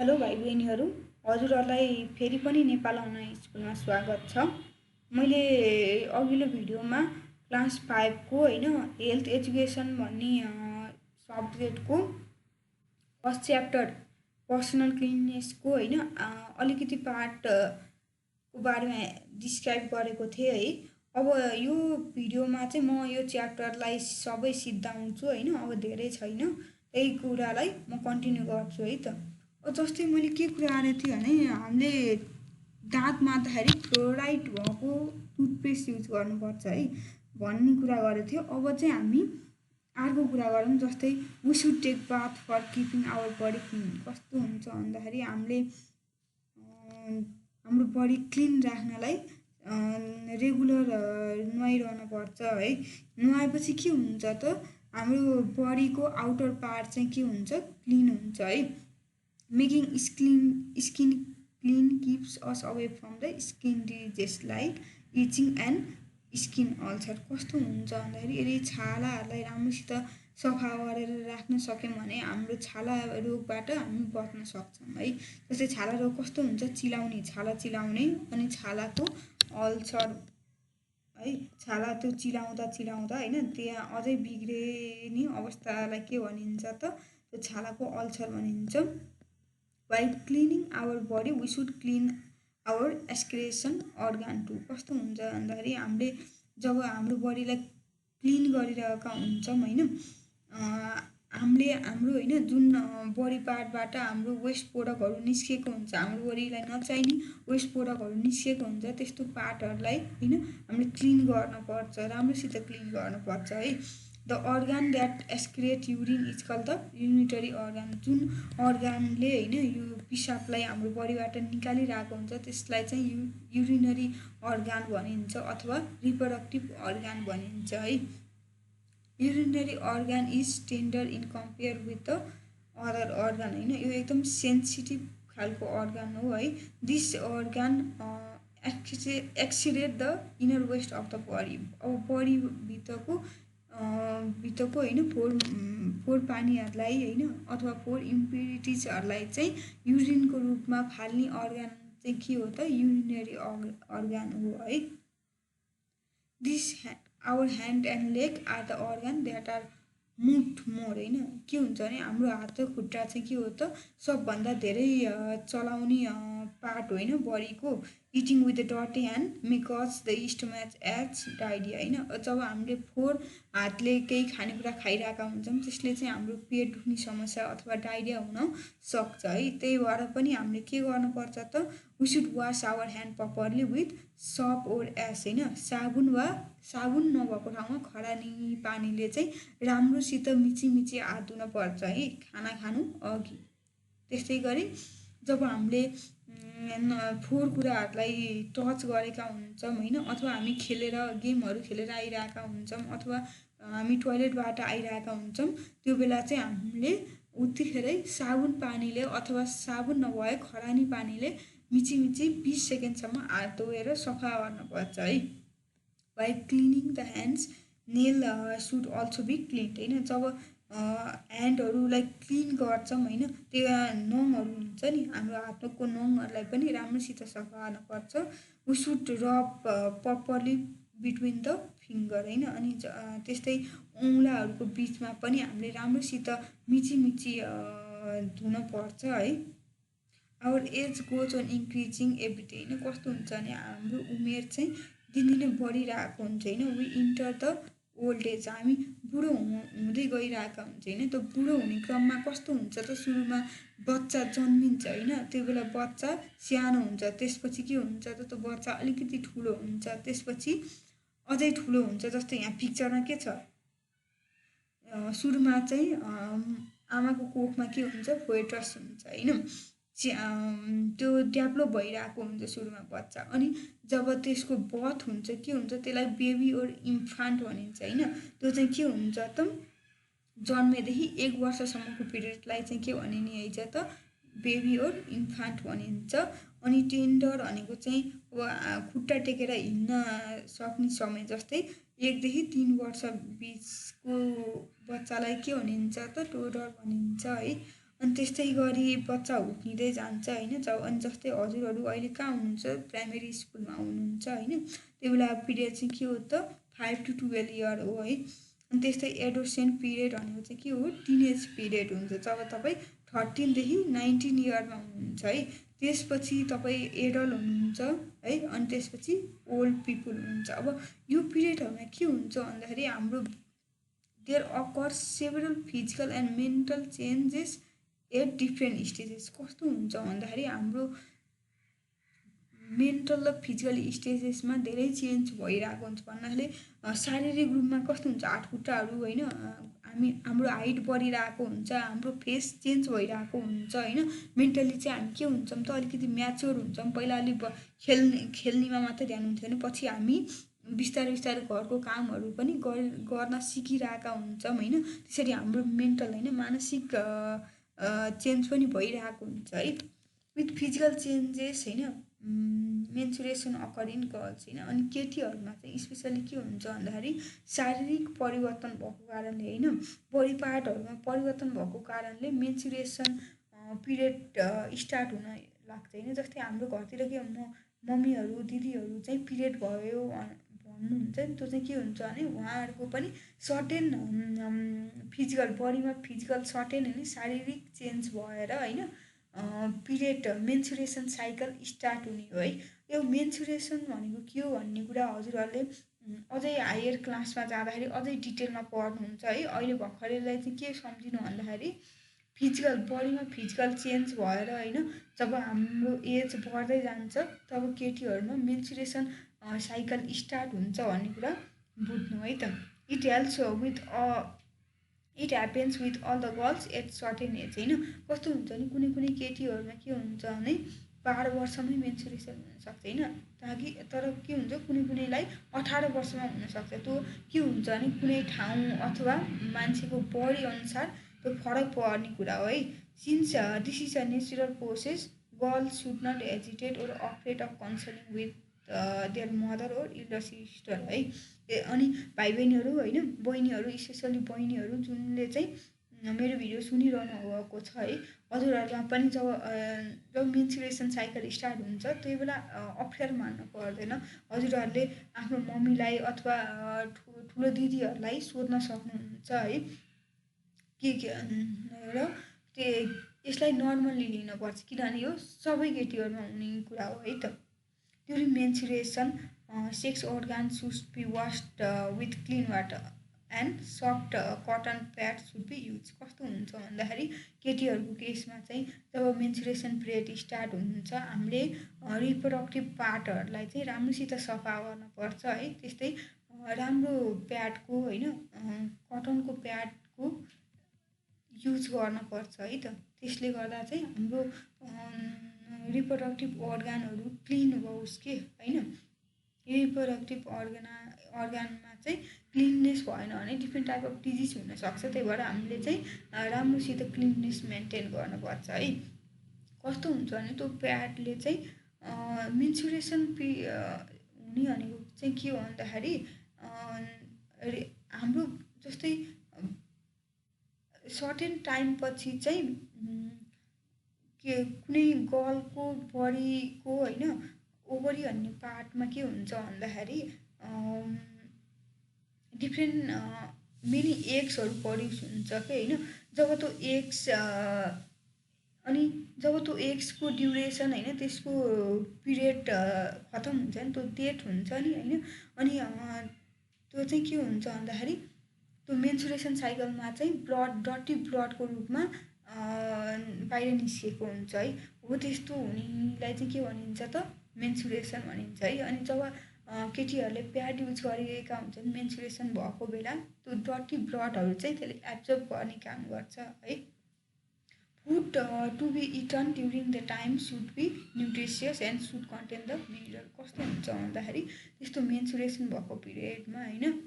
Hello भाइ बहिनीहरू, हजुरहरूलाई फेरि पनि नेपाल अनलाइन स्कुलमा स्वागत छ। मैले अघिल्लो भिडियोमा क्लास 5 को हेल्थ एजुकेसन भन्ने सब्जेक्टको फर्स्ट च्याप्टर पर्सनल क्लिननेसको अलिकति पार्टको बारेमा डिस्क्राइब गरेको थिएँ है। अब यो भिडियोमा चाहिँ म यो च्याप्टरलाई सबै सिद्धाउँछु होइन। अब धेरै छैन, त्यही कुरालाई म कन्टिन्यू गर्छु है त। जस्तै मैले के कुरा गरेको थिएँ भने हामीले दाँत माझ्दाखेरि फ्लोराइड भएको टुथपेस्ट युज गर्नुपर्छ है भन्ने कुरा गरेको थियो। अब चाहिँ हामी अर्को कुरा गरौँ। जस्तै we should take bath for keeping our body clean. कस्तो हुन्छ भन्दाखेरि हामीले हाम्रो बडी क्लिन राख्नलाई रेगुलर नुहाइरहनु पर्छ है। नुहाएपछि के हुन्छ त हाम्रो बडीको आउटर पार्ट चाहिँ के हुन्छ, क्लिन हुन्छ है। Making skin clean keeps us away from the skin diseases like itching and skin ulcer. कस्तो हुन्छ भन्दाखेरि यदि छालाहरूलाई राम्रोसित सफा गरेर राख्न सक्यौँ भने हाम्रो छाला रोगबाट हामी बच्न सक्छौँ है। जस्तै छाला रोग कस्तो हुन्छ, चिलाउने, छाला चिलाउने अनि छालाको अल्सर है। छाला त्यो चिलाउँदा होइन त्यहाँ अझै बिग्रिने अवस्थालाई के भनिन्छ त, त्यो छालाको अल्सर भनिन्छ। While cleaning our body, we should clean our excretion organ too। कस्तो हुन्छ भन्दाखेरि हामीले जब हाम्रो बडीलाई क्लिन गरिरहेका हुन्छौँ होइन, हामीले हाम्रो होइन जुन बडी पार्टबाट हाम्रो वेस्ट प्रोडक्टहरू निस्किएको हुन्छ, हाम्रो बडीलाई नचाहिने वेस्ट प्रोडक्टहरू निस्किएको हुन्छ, त्यस्तो पार्टहरूलाई होइन हामीले क्लिन गर्नुपर्छ, राम्रोसित क्लिन गर्नुपर्छ है। The organ that excrete urine is called the urinary organ. जुन अर्गानले होइन यो पिसाबलाई हाम्रो बडीबाट निकालिरहेको हुन्छ त्यसलाई चाहिँ युरिनरी अर्गान भनिन्छ अथवा रिप्रोडक्टिभ अर्गान भनिन्छ है। Urinary organ is tender in compare with the other organ होइन। यो एकदम सेन्सिटिभ खालको अर्गान हो है। This organ excretes the inner waste of the body. अब बडीभित्रको होइन फोहोर पानीहरूलाई होइन अथवा फोहोर इम्प्युरिटिजहरूलाई चाहिँ युरिनको रूपमा फाल्ने अर्गान चाहिँ के हो त, युरिनरी अर्गान हो है। This our hand and leg are the organ that are move more होइन। के हुन्छ भने हाम्रो हात र खुट्टा चाहिँ के हो त, सबभन्दा धेरै चलाउने पार्ट होइन बडीको। Eating with the dirty hand makes the stomach as diarrhoea होइन। जब हामीले फोहोर हातले केही खानेकुरा खाइरहेका हुन्छौँ त्यसले चाहिँ हाम्रो पेट दुख्ने समस्या अथवा डाइरिया हुन सक्छ है। त्यही भएर पनि हामीले के गर्नुपर्छ त, we should wash our hand properly with soap or ash होइन। साबुन नभएको ठाउँमा खरानी पानीले चाहिँ राम्रोसित मिची हात धुनुपर्छ है खाना खानु अघि। त्यस्तै गरी जब हामीले फोहोर कुराहरूलाई टच गरेका हुन्छौँ होइन अथवा हामी गेमहरू खेलेर आइरहेका हुन्छौँ अथवा हामी टोइलेटबाट आइरहेका हुन्छौँ, त्यो बेला चाहिँ हामीले उत्तिखेरै साबुन पानीले अथवा साबुन नभए खरानी पानीले मिची 20 सेकेन्डसम्म हात धोएर सफा गर्नुपर्छ है। By cleaning the hands nail should also be cleaned होइन। जब ह्यान्डहरूलाई क्लिन गर्छौँ होइन, त्यो नङहरू हुन्छ नि हाम्रो हातको नङहरूलाई पनि राम्रोसित सफा गर्नुपर्छ। वी सुड रब प्रपरली बिट्विन द फिङ्गर होइन। अनि त्यस्तै औँलाहरूको बिचमा पनि हामीले राम्रोसित मिची धुनुपर्छ है। Our age goes on increasing every day होइन। कस्तो हुन्छ भने हाम्रो उमेर चाहिँ दिनदिनै बढिरहेको हुन्छ होइन। We enter the old age, हामी बुढो हुँदै गइरहेका हुन्छ होइन। त्यो बुढो हुने क्रममा कस्तो हुन्छ त, सुरुमा बच्चा जन्मिन्छ होइन, त्यो बेला बच्चा सानो हुन्छ, त्यसपछि के हुन्छ त त्यो बच्चा अलिकति ठुलो हुन्छ, त्यसपछि अझै ठुलो हुन्छ। जस्तै यहाँ पिक्चरमा के छ, सुरुमा चाहिँ आमाको कोखमा के हुन्छ, फोएटस हुन्छ होइन, त्यो डेभलप भइरहेको हुन्छ सुरुमा बच्चा। अनि जब त्यसको बर्थ हुन्छ के हुन्छ, त्यसलाई बेबी और इन्फान्ट भनिन्छ होइन। त्यो चाहिँ के हुन्छ त, जन्मेदेखि 1 वर्षसम्मको पिरियडलाई चाहिँ के भनिने रहेछ त, बेबी और इन्फान्ट भनिन्छ। अनि टेन्डर भनेको चाहिँ अब खुट्टा टेकेर हिँड्न सक्ने समय, जस्तै 1 देखि 3 वर्ष बिचको बच्चालाई के भनिन्छ त, टोडर भनिन्छ है। अनि त्यस्तै गरी बच्चा हुर्किँदै जान्छ होइन। अनि जस्तै हजुरहरू अहिले कहाँ हुनुहुन्छ, प्राइमेरी स्कुलमा हुनुहुन्छ होइन। त्यो बेला पिरियड चाहिँ के हो त, 5 to 12 इयर हो है। अनि त्यस्तै एडोसेन्ट पिरियड भनेको चाहिँ के हो, टिनेज पिरियड हुन्छ जब तपाईँ 13 देखि 19 इयरमा हुनुहुन्छ है। त्यसपछि तपाईँ एडल्ट हुनुहुन्छ है। अनि त्यसपछि ओल्ड पिपुल हुनुहुन्छ। अब यो पिरियडहरूमा के हुन्छ भन्दाखेरि हाम्रो there occurs several physical and mental changes at different stages. कस्तो हुन्छ भन्दाखेरि हाम्रो मेन्टल र फिजिकल स्टेजेसमा धेरै चेन्ज भइरहेको हुन्छ। भन्नाले शारीरिक रूपमा कस्तो हुन्छ, हातखुट्टाहरू होइन, हाम्रो हाइट बढिरहेको हुन्छ, हाम्रो फेस चेन्ज भइरहेको हुन्छ होइन। मेन्टली चाहिँ हामी के हुन्छौँ त, अलिकति म्याच्योर हुन्छौँ। पहिला अलिक खेल्नेमा मात्रै ध्यान हुन्थ्यो भने पछि हामी बिस्तारै बिस्तारै घरको कामहरू पनि गर्न सिकिरहेका हुन्छौँ होइन। त्यसरी हाम्रो मेन्टल होइन मानसिक चेन्ज पनि भइरहेको हुन्छ है। विथ फिजिकल चेन्जेस होइन, मेन्सुरेसन अकर इन गर्ल्स होइन। अनि केटीहरूमा चाहिँ स्पेसली के हुन्छ भन्दाखेरि शारीरिक परिवर्तन भएको कारणले होइन, बडी पार्टहरूमा परिवर्तन भएको कारणले मेन्सुरेसन पिरियड स्टार्ट हुन लाग्छ होइन। जस्तै हाम्रो घरतिर के मम्मीहरू दिदीहरू चाहिँ पिरियड भयो भन्नुहुन्छ नि, त्यो चाहिँ के हुन्छ भने उहाँहरूको पनि सर्टेन फिजिकल बडीमा फिजिकल सर्टेन होइन शारीरिक चेन्ज भएर होइन पिरियड मेन्सुरेसन साइकल स्टार्ट हुने हो है। यो मेन्सुरेसन भनेको के हो भन्ने कुरा हजुरहरूले अझै हायर क्लासमा जाँदाखेरि अझै डिटेलमा पढ्नुहुन्छ है। अहिले भर्खरैलाई चाहिँ के सम्झिनु भन्दाखेरि फिजिकल बडीमा फिजिकल चेन्ज भएर होइन जब हाम्रो एज बढ्दै जान्छ तब केटीहरूमा मेन्सुरेसन साइकल स्टार्ट हुन्छ भन्ने कुरा बुझ्नु है त। It helps with it happens with all the girls at certain age होइन। कस्तो हुन्छ भने कुनै कुनै केटीहरूमा के हुन्छ भने 12 वर्षमै मेन्सुरेसन हुनसक्छ होइन। तर के हुन्छ कुनै कुनैलाई 18 वर्षमा हुनसक्छ। त्यो के हुन्छ भने कुनै ठाउँ अथवा मान्छेको बडी अनुसार त्यो फरक पर्ने कुरा हो है। Since this is a natural process, girls should not hesitate or afraid of consulting with their mother or elder sister है। अनि भाइ बहिनीहरू होइन, बहिनीहरू स्पेसली बहिनीहरू जुनले चाहिँ मेरो भिडियो सुनिरहनु भएको छ है, हजुरहरूमा पनि जब मेन्सुरेसन साइकल स्टार्ट हुन्छ त्यही बेला अप्ठ्यारो मान्नु पर्दैन। हजुरहरूले आफ्नो मम्मीलाई अथवा ठुलो दिदीहरूलाई सोध्न सक्नुहुन्छ है के र यसलाई नर्मल्ली लिनुपर्छ किनभने यो सबै केटीहरूमा हुने कुरा हो है त। During mensuration sex organ should be washed with clean water and soft cotton pads should be used। कस्तो हुन्छ भन्दाखेरि केटीहरूको केसमा चाहिँ जब मेन्सुरेसन पिरियड स्टार्ट हुन्छ हामीले रिप्रोडक्टिभ पार्टहरूलाई चाहिँ राम्रोसित सफा गर्नुपर्छ है। त्यस्तै राम्रो प्याडको होइन कटनको प्याडको युज गर्नुपर्छ है त। त्यसले गर्दा चाहिँ हाम्रो रिप्रोडक्टिभ अर्गानहरू क्लिन होस् के होइन। रिप्रोडक्टिभ अर्गानमा चाहिँ क्लिननेस भएन भने डिफ्रेन्ट टाइप अफ डिजिज हुनसक्छ। त्यही भएर हामीले चाहिँ राम्रोसित क्लिननेस मेन्टेन गर्नुपर्छ है। कस्तो हुन्छ भने त्यो प्याडले चाहिँ मेन्सुरेसन हुने भनेको चाहिँ के हो भन्दाखेरि हाम्रो जस्तै सर्टेन टाइम पछि चाहिँ के कुनै गर्लको बडीको होइन ओभरी भन्ने पार्टमा के हुन्छ भन्दाखेरि डिफ्रेन्ट मेनी एग्सहरू प्रड्युस हुन्छ कि होइन। जब त्यो एग्स अनि जब त्यो एग्सको ड्युरेसन होइन त्यसको पिरियड खतम हुन्छ नि, त्यो डेट हुन्छ नि होइन। अनि त्यो चाहिँ के हुन्छ भन्दाखेरि त्यो मेन्सुरेसन साइकलमा चाहिँ ब्लड डर्टी ब्लडको रूपमा बाहिर निस्किएको हुन्छ है। हो त्यस्तो हुनेलाई चाहिँ के भनिन्छ त, मेन्सुरेसन भनिन्छ है। अनि जब केटीहरूले प्याड युज गरिरहेका हुन्छन् मेन्सुरेसन भएको बेला त्यो डर्टी ब्लडहरू चाहिँ त्यसले एब्जर्ब गर्ने काम गर्छ है। Food to be eaten during the time should be nutritious and should contain the mineral. कस्तो हुन्छ भन्दाखेरि त्यस्तो मेन्सुरेसन भएको पिरियडमा होइन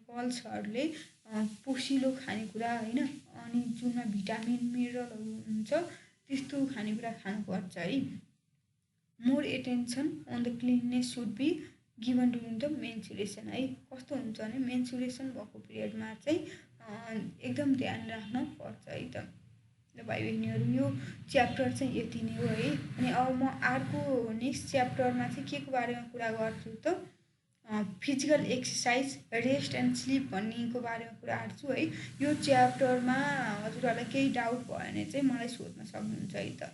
गर्ल्सहरूले पोसिलो खानेकुरा होइन अनि जुनमा भिटामिन मिनरलहरू हुन्छ त्यस्तो खानेकुरा खानुपर्छ है। More attention on the cleanness should be given during the menstruation है। कस्तो हुन्छ भने मेन्सुरेसन भएको पिरियडमा चाहिँ एकदम ध्यान राख्न पर्छ है त। ल भाइ बहिनीहरू यो च्याप्टर चाहिँ यति नै हो है। अनि अब म अर्को नेक्स्ट च्याप्टरमा चाहिँ के को बारेमा कुरा गर्छु त physical exercise rest and sleep भन्नेको बारेमा कुरा गर्छु है। यो च्याप्टरमा हजुरहरूलाई केही डाउट भयो भने चाहिँ मलाई सोध्न सक्नुहुन्छ है त।